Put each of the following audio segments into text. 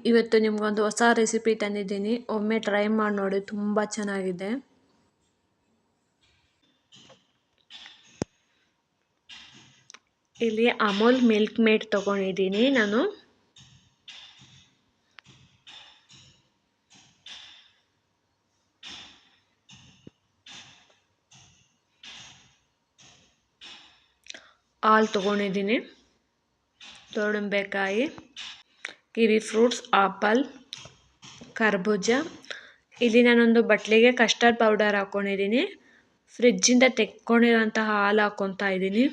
ಇವತ್ತು ನಿಮ್ಗೊಂದು ಹೊಸ ರೆಸಿಪಿ ತಂದಿದ್ದೀನಿ. ಒಮ್ಮೆ ಟ್ರೈ ಮಾಡಿ ನೋಡಿ, ತುಂಬ ಚೆನ್ನಾಗಿದೆ. ಇಲ್ಲಿ ಅಮೂಲ್ ಮಿಲ್ಕ್ ಮೇಡ್ ತಗೊಂಡಿದ್ದೀನಿ ನಾನು. ಹಾಲು ತಗೊಂಡಿದ್ದೀನಿ, ದಾಳಿಂಬೆಕಾಯಿ, ಕಿವಿ ಫ್ರೂಟ್ಸ್, ಆಪಲ್, ಕರ್ಬೂಜ. ಇಲ್ಲಿ ನಾನೊಂದು ಬಟ್ಲಿಗೆ ಕಸ್ಟರ್ಡ್ ಪೌಡರ್ ಹಾಕ್ಕೊಂಡಿದ್ದೀನಿ. ಫ್ರಿಜ್ಜಿಂದ ತೆಕ್ಕೊಂಡಿರೋಂತಹ ಹಾಲು ಹಾಕ್ಕೊತಾ ಇದ್ದೀನಿ.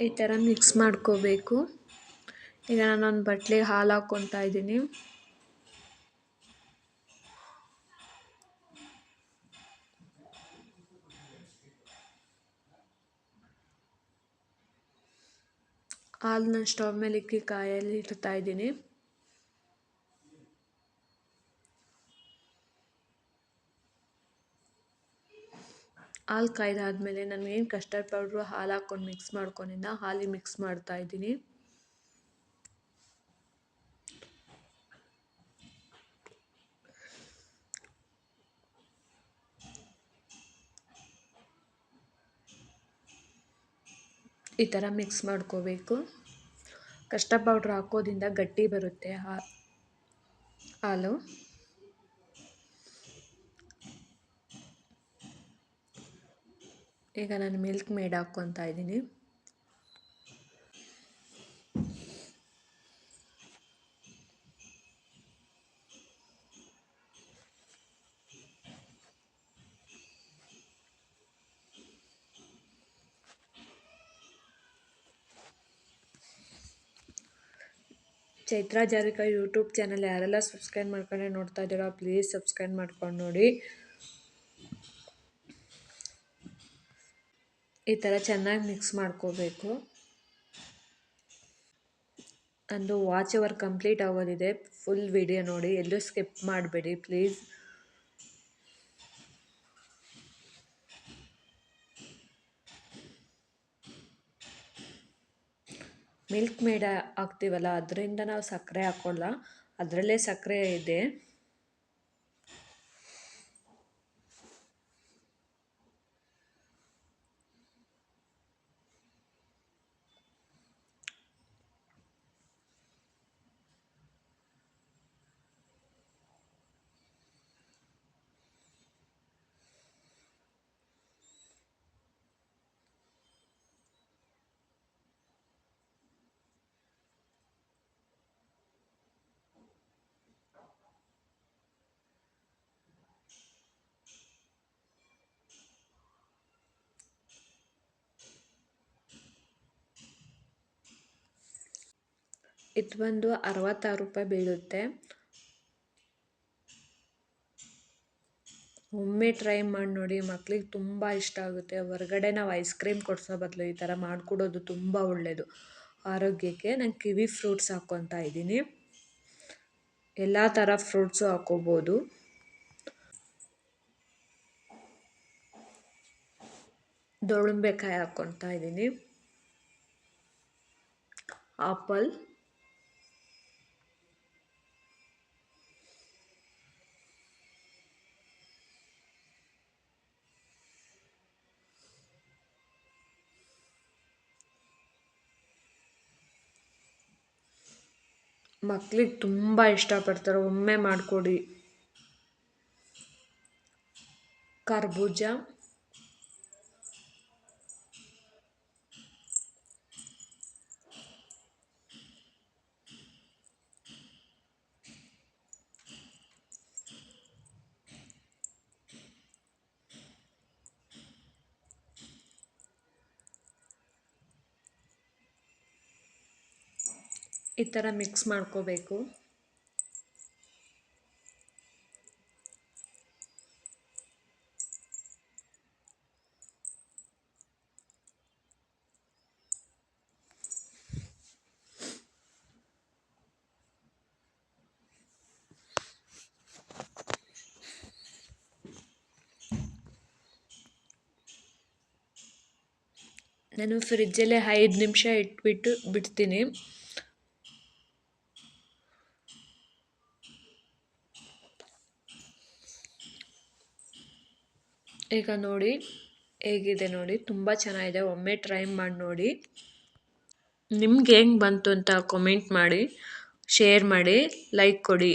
ಈ ಥರ ಮಿಕ್ಸ್ ಮಾಡ್ಕೋಬೇಕು. ಈಗ ನಾನೊಂದು ಬಟ್ಲಿಗೆ ಹಾಲು ಹಾಕ್ಕೊತಾ ಇದ್ದೀನಿ. ಹಾಲನ್ನ ಸ್ಟವ್ ಮೇಲೆ ಇಕ್ಕಿ ಕಾಯಲ್ಲಿ ಇಡ್ತಾ ಇದ್ದೀನಿ. ಹಾಲು ಕಾಯ್ದಾದ್ಮೇಲೆ ನಾನು ಏನು ಕಸ್ಟರ್ಡ್ ಪೌಡ್ರು ಹಾಲು ಹಾಕ್ಕೊಂಡು ಮಿಕ್ಸ್ ಮಾಡ್ಕೊಂಡಿದ್ದ ಹಾಲಿಗೆ ಮಿಕ್ಸ್ ಮಾಡ್ತಾ ಇದ್ದೀನಿ. ಈ ಥರ ಮಿಕ್ಸ್ ಮಾಡ್ಕೋಬೇಕು. ಕಸ್ಟರ್ಡ್ ಪೌಡ್ರ್ ಹಾಕೋದ್ರಿಂದ ಗಟ್ಟಿ ಬರುತ್ತೆ ಹಾಲು. ಈಗ ನಾನು ಮಿಲ್ಕ್ ಮೇಡ್ ಹಾಕ್ಕೊತಾ ಇದ್ದೀನಿ. ಚೈತ್ರಾ ಜಾರಿಕಾ ಯೂಟ್ಯೂಬ್ ಚಾನಲ್ ಯಾರೆಲ್ಲ ಸಬ್ಸ್ಕ್ರೈಬ್ ಮಾಡ್ಕೊಂಡೆ ನೋಡ್ತಾ ಇದ್ದೀರೋ ಪ್ಲೀಸ್ ಸಬ್ಸ್ಕ್ರೈಬ್ ಮಾಡ್ಕೊಂಡು ನೋಡಿ. ಈ ಥರ ಚೆನ್ನಾಗಿ ಮಿಕ್ಸ್ ಮಾಡ್ಕೋಬೇಕು. ನಂದು ವಾಚ್ ಅವರ್ ಕಂಪ್ಲೀಟ್ ಆಗೋದಿದೆ. ಫುಲ್ ವಿಡಿಯೋ ನೋಡಿ, ಎಲ್ಲೂ ಸ್ಕಿಪ್ ಮಾಡಬೇಡಿ ಪ್ಲೀಸ್. ಮಿಲ್ಕ್ ಮೇಡ್ ಹಾಕ್ತೀವಲ್ಲ, ಅದರಿಂದ ನಾವು ಸಕ್ಕರೆ ಹಾಕ್ಕೊಳ್ಳ, ಅದರಲ್ಲೇ ಸಕ್ಕರೆ ಇದೆ. ಇದು ಬಂದು 66 ರೂಪಾಯಿ ಬೀಳುತ್ತೆ. ಒಮ್ಮೆ ಟ್ರೈ ಮಾಡಿ ನೋಡಿ, ಮಕ್ಳಿಗೆ ತುಂಬ ಇಷ್ಟ ಆಗುತ್ತೆ. ಹೊರಗಡೆ ನಾವು ಐಸ್ ಕ್ರೀಮ್ ಕೊಡಿಸೋ ಬದಲು ಈ ಥರ ಮಾಡಿಕೊಡೋದು ತುಂಬ ಒಳ್ಳೆಯದು ಆರೋಗ್ಯಕ್ಕೆ. ನಾನು ಕಿವಿ ಫ್ರೂಟ್ಸ್ ಹಾಕ್ಕೊತಾ ಇದ್ದೀನಿ. ಎಲ್ಲ ಥರ ಫ್ರೂಟ್ಸು ಹಾಕ್ಕೋಬೋದು. ದಾಳಿಂಬೆಕಾಯಿ ಹಾಕ್ಕೊತಾ ಇದ್ದೀನಿ, ಆಪಲ್, ಮಕ್ಳಿಗೆ ತುಂಬ ಇಷ್ಟಪಡ್ತಾರೆ, ಒಮ್ಮೆ ಮಾಡಿಕೊಡಿ. ಕರ್ಬೂಜ, ಈ ಥರ ಮಿಕ್ಸ್ ಮಾಡ್ಕೋಬೇಕು. ನಾನು ಫ್ರಿಜ್ಜಲ್ಲೇ 5 ನಿಮಿಷ ಇಟ್ಬಿಟ್ಟು ಬಿಡ್ತೀನಿ. ಈಗ ನೋಡಿ ಹೇಗಿದೆ ನೋಡಿ, ತುಂಬ ಚೆನ್ನಾಗಿದೆ. ಒಮ್ಮೆ ಟ್ರೈ ಮಾಡಿ ನೋಡಿ. ನಿಮ್ಗೆ ಹೆಂಗೆ ಬಂತು ಅಂತ ಕಾಮೆಂಟ್ ಮಾಡಿ, ಶೇರ್ ಮಾಡಿ, ಲೈಕ್ ಕೊಡಿ.